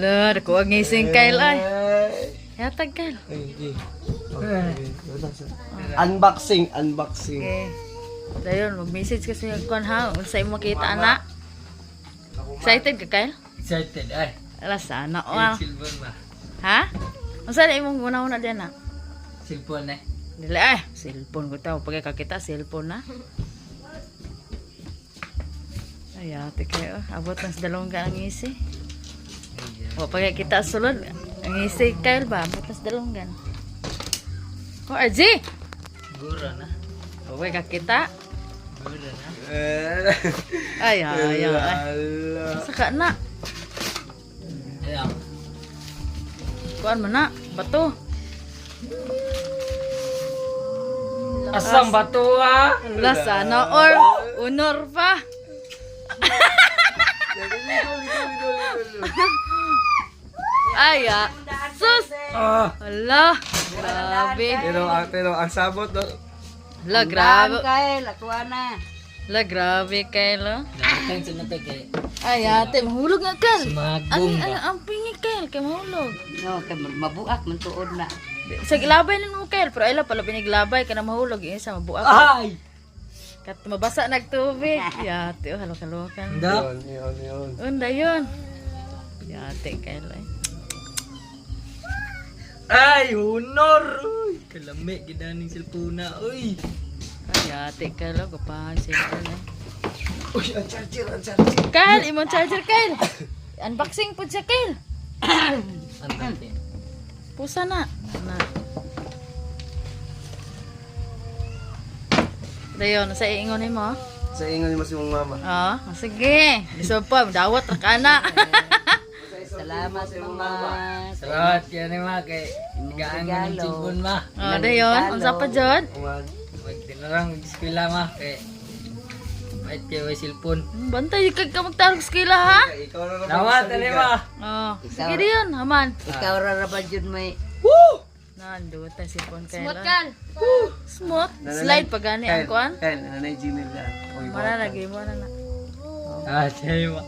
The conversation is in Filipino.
Ala, dako ang ngising Kyle ay. Yatag Kyle. Unboxing. Okay. Dayon, mag-message kasi yung kuan ha. Unsa imong makita ana? Excited ka Kyle? Excited ay. Ala sana o. Cellphone ba? Ha? Unsa na imong una-una diyan na? Cellphone eh. Dili ay, cellphone ko taw pag kakita cellphone na. Ay, ate kayo. Abot na sa dalawang ka ang isi. O, pag kita sulod, ang isi Kyle ba? Abot na sa dalawang gan. O, RG! Gura na. O, pag kakita. Gura na. Ay. Saka na. Ayan. Kuan mo na. Bato. Asang bato ah. Ala, sana or honor pa. Ay, sus! Ala, grabe. Pero ang sabot no. Ala, grabe. Kyle, akuha na. Ala, grabe Kyle. Dapat sa nato kay Ay, ate, mahulog nga Kyle. sumagong ba. Ang pingi Kyle, kay mahulog. No, kay mabuak man tuod na. Sa gilabay na mo Kyle, pero ay lang pala piniglabay ka na mahulog. Yung isa mabuak. Ay! Kat mabasa nagtubig. Yate, halo-halokan. Dap. Yun. Unda yun. Yate Kyle ay. Ay, honor! Uy, kalami, gidaning cellphone na. Uy! Ay, yate Kyle, kapahan cellphone ay. Uy, ang charger. Kyle, imong charger Kyle. Unboxing po siya Kyle. Ang tantin. Pusa na. Dayon, sa iingon mo? Sa ingon ni mas mong mama. Sige. Gusto pa, dawat ra ka na. Salamat mama. Salamat yan ma kay gaan mo ng cellphone ma. Dayon, unsa pa jud? Uman. Magtinarang eskwela ma kay may kayo may cellphone. Bantay kag ka magtarog sa kila ha. Ikaw na Salamat ani ma. Sige diyon, haman. Ikaw ra ba jud may Nando ta si Pon Kyle. smooth kan. Smooth. Slide pa gani ang kuan. Kyle, nanay Gmail na. Mana lagi mo na na. Ah, siya ma.